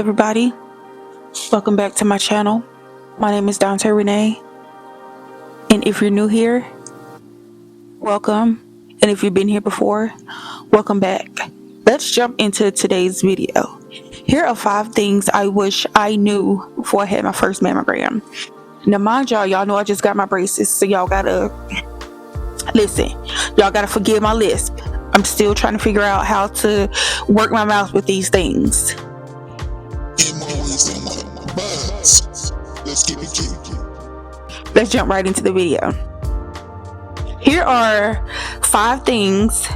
everybody, welcome back to my channel. My name is Dante Renee, and if you're new here, welcome, and if you've been here before, welcome back. Let's jump into today's video. Here are 5 things I wish I knew before I had my first mammogram. Now mind y'all know I just got my braces, so y'all gotta listen. Y'all gotta forgive my lisp. I'm still trying to figure out how to work my mouth with these things. Let's jump right into the video. Here are 5 things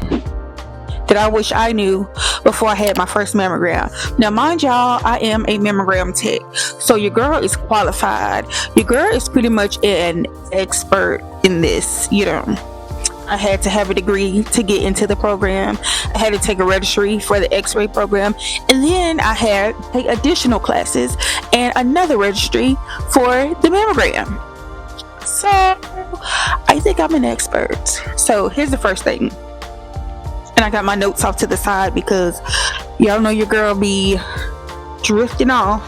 that I wish I knew before I had my first mammogram. Now mind y'all, I am a mammogram tech, so your girl is qualified. Your girl is pretty much an expert in this. I had to have a degree to get into the program. I had to take a registry for the x-ray program, and then I had to take additional classes and another registry for the mammogram. So I think I'm an expert. So here's the first thing, and I got my notes off to the side because y'all know your girl be drifting off,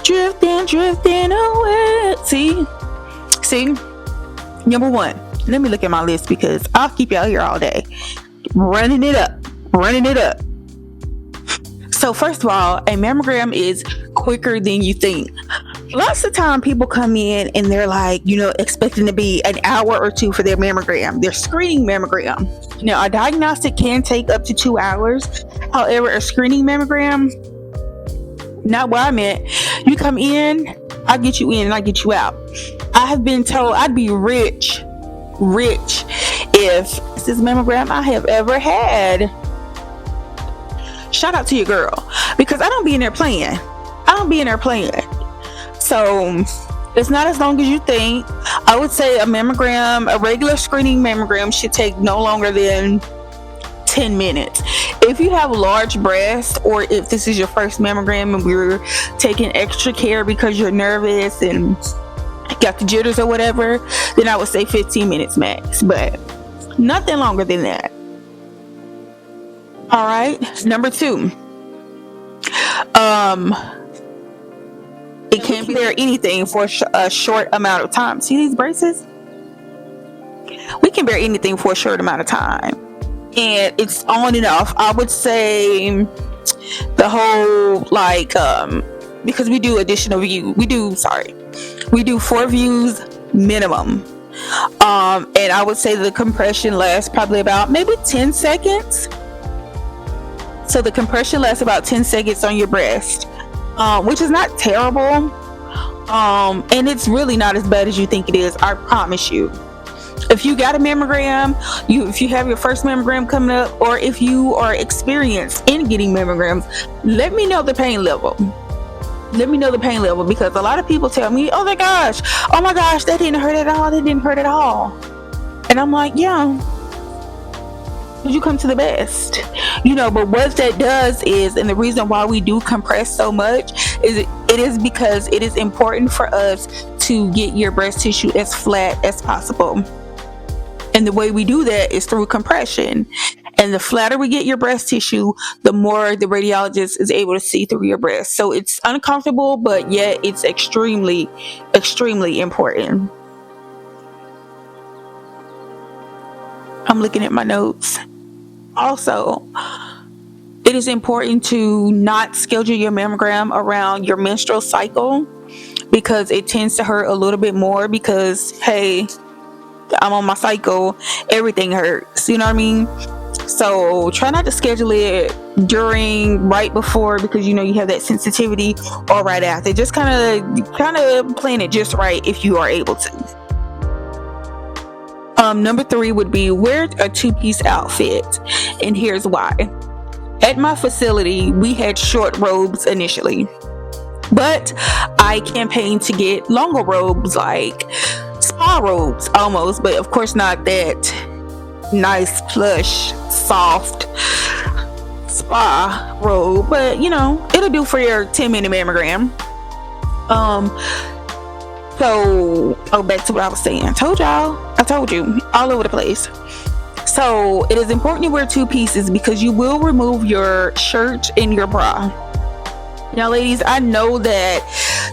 drifting away. See, number 1. Let me look at my list because I'll keep y'all here all day running it up. So first of all, a mammogram is quicker than you think. Lots of time people come in and they're like, expecting to be an hour or 2 for their mammogram, their screening mammogram. Now, a diagnostic can take up to 2 hours. However, a screening mammogram, not what I meant. You come in, I get you in and I get you out. I have been told I'd be rich if this is mammogram I have ever had. Shout out to your girl, because I don't be in there playing. So it's not as long as you think. I would say a regular screening mammogram should take no longer than 10 minutes. If you have large breasts, or if this is your first mammogram and we're taking extra care because you're nervous and got the jitters or whatever, then I would say 15 minutes max, but nothing longer than that. All right, number 2. It can't bear anything for a short amount of time. See these braces? We can bear anything for a short amount of time, and it's on and off. I would say the whole because we do additional view. We do 4 views minimum. And I would say the compression lasts probably about maybe 10 seconds. So the compression lasts about 10 seconds on your breast, which is not terrible. And it's really not as bad as you think it is. I promise you. If you got a mammogram, if you have your first mammogram coming up, or if you are experienced in getting mammograms, let me know the pain level. Because a lot of people tell me, oh my gosh, that didn't hurt at all. And I'm like, yeah, you come to the best, but what that does is, and the reason why we do compress so much is it is because it is important for us to get your breast tissue as flat as possible. And the way we do that is through compression. And the flatter we get your breast tissue, the more the radiologist is able to see through your breast. So it's uncomfortable, but yet it's extremely, extremely important. I'm looking at my notes. Also, it is important to not schedule your mammogram around your menstrual cycle, because it tends to hurt a little bit more because, hey, I'm on my cycle, everything hurts. You know what I mean? So try not to schedule it right before, because you have that sensitivity, or right after. Just kind of plan it just right if you are able to. Number 3 would be wear a 2-piece outfit, and here's why. At my facility, we had short robes initially, but I campaigned to get longer robes, like spa robes almost, but of course not that nice, plush, soft spa robe, but it'll do for your 10-minute mammogram. So back to what I was saying. I told you all over the place. So it is important to wear 2 pieces because you will remove your shirt and your bra. Now, ladies, I know that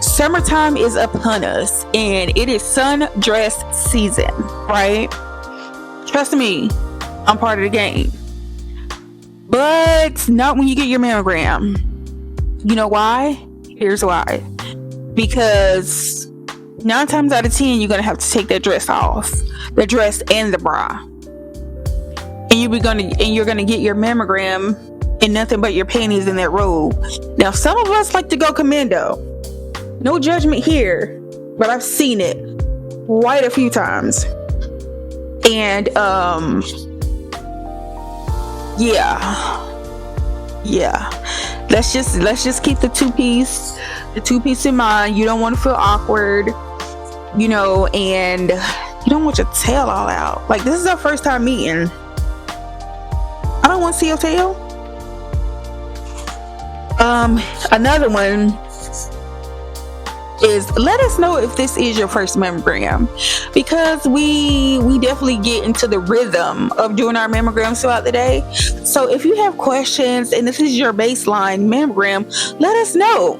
summertime is upon us and it is sundress season, right? Trust me, I'm part of the game. But not when you get your mammogram. You know why? Here's why. Because 9 times out of 10, you're going to have to take that dress off. The dress and the bra. And you're gonna get your mammogram in nothing but your panties in that robe. Now, some of us like to go commando. No judgment here, but I've seen it quite a few times. And yeah. Let's just keep the two piece in mind. You don't want to feel awkward, and you don't want your tail all out. Like, this is our first time meeting. I don't want to see your tail. Another one is, let us know if this is your first mammogram, because we definitely get into the rhythm of doing our mammograms throughout the day. So if you have questions and this is your baseline mammogram, let us know.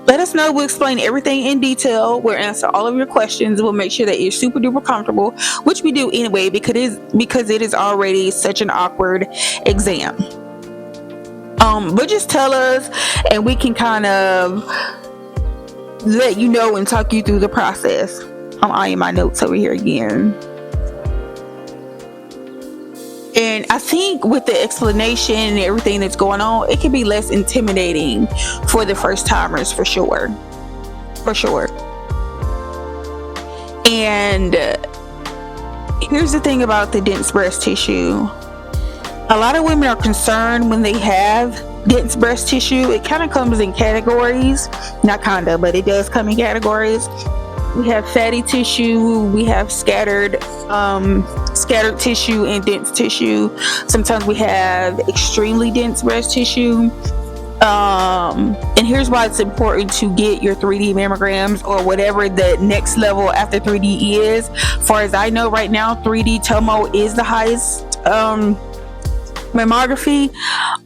We'll explain everything in detail. We'll answer all of your questions. We'll make sure that you're super duper comfortable, which we do anyway, because it is already such an awkward exam. But just tell us and we can kind of let you know and talk you through the process. I'm eyeing my notes over here again. And I think with the explanation and everything that's going on, it can be less intimidating for the first timers, for sure. And here's the thing about the dense breast tissue. A lot of women are concerned when they have dense breast tissue. It kind of comes in categories. Not kind of, but it does come in categories. We have fatty tissue, we have scattered tissue and dense tissue. Sometimes we have extremely dense breast tissue. And here's why it's important to get your 3D mammograms, or whatever the next level after 3D is. As far as I know right now, 3D tomo is the highest mammography,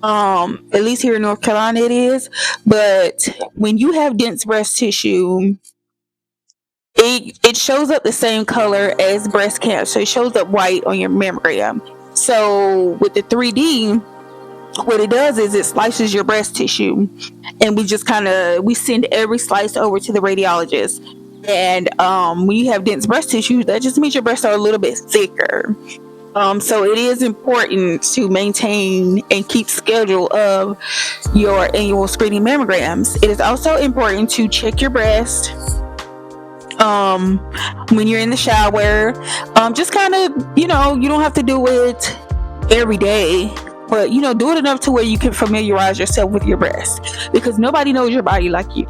at least here in North Carolina it is. But when you have dense breast tissue, it shows up the same color as breast cancer. It shows up white on your mammogram. So with the 3D, what it does is it slices your breast tissue, and we send every slice over to the radiologist. And when you have dense breast tissue, that just means your breasts are a little bit thicker. So it is important to maintain and keep schedule of your annual screening mammograms. It is also important to check your breast when you're in the shower. Just kind of, you don't have to do it every day, but do it enough to where you can familiarize yourself with your breast, because nobody knows your body like you.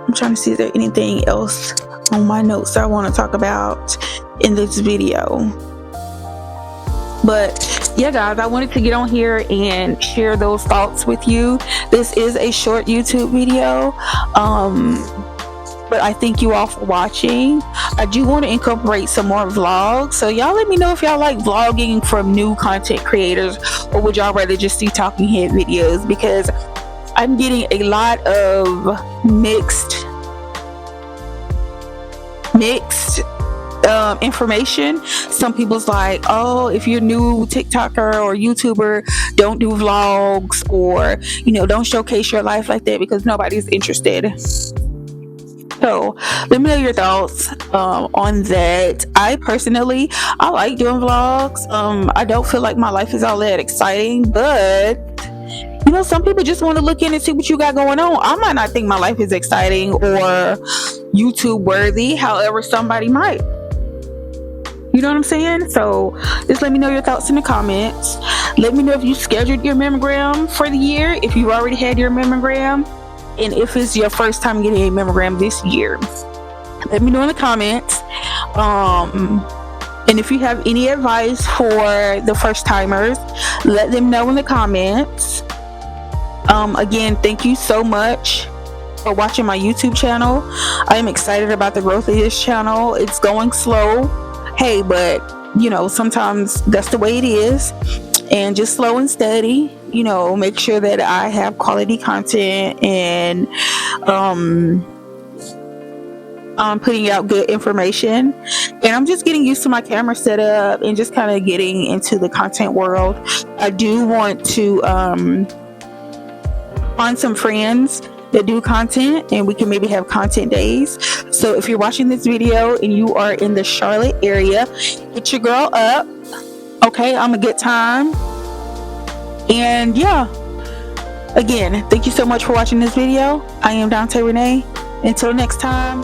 I'm trying to see if there's anything else on my notes I want to talk about in this video. But yeah, guys, I wanted to get on here and share those thoughts with you. This is a short YouTube video, but I thank you all for watching. I do want to incorporate some more vlogs, so y'all let me know if y'all like vlogging from new content creators, or would y'all rather just see talking head videos, because I'm getting a lot of mixed information. Some people's like, oh, if you're new TikToker or YouTuber, don't do vlogs, or don't showcase your life like that, because nobody's interested. So let me know your thoughts on that. I personally like doing vlogs. I don't feel like my life is all that exciting, but some people just want to look in and see what you got going on. I might not think my life is exciting or YouTube worthy, however somebody might. You know what I'm saying? So just let me know your thoughts in the comments. Let me know if you scheduled your mammogram for the year, if you already had your mammogram, and if it's your first time getting a mammogram this year. Let me know in the comments. And if you have any advice for the first timers, let them know in the comments. Again, thank you so much for watching my YouTube channel. I am excited about the growth of this channel. It's going slow. Hey, but sometimes that's the way it is. and just slow and steady, make sure that I have quality content, and I'm putting out good information. And I'm just getting used to my camera setup and just kind of getting into the content world. I do want to find some friends that do content, and we can maybe have content days. So if you're watching this video and you are in the Charlotte area, hit your girl up. Okay, I'm a good time. And yeah, again, thank you so much for watching this video. I am Dante Renee. Until next time.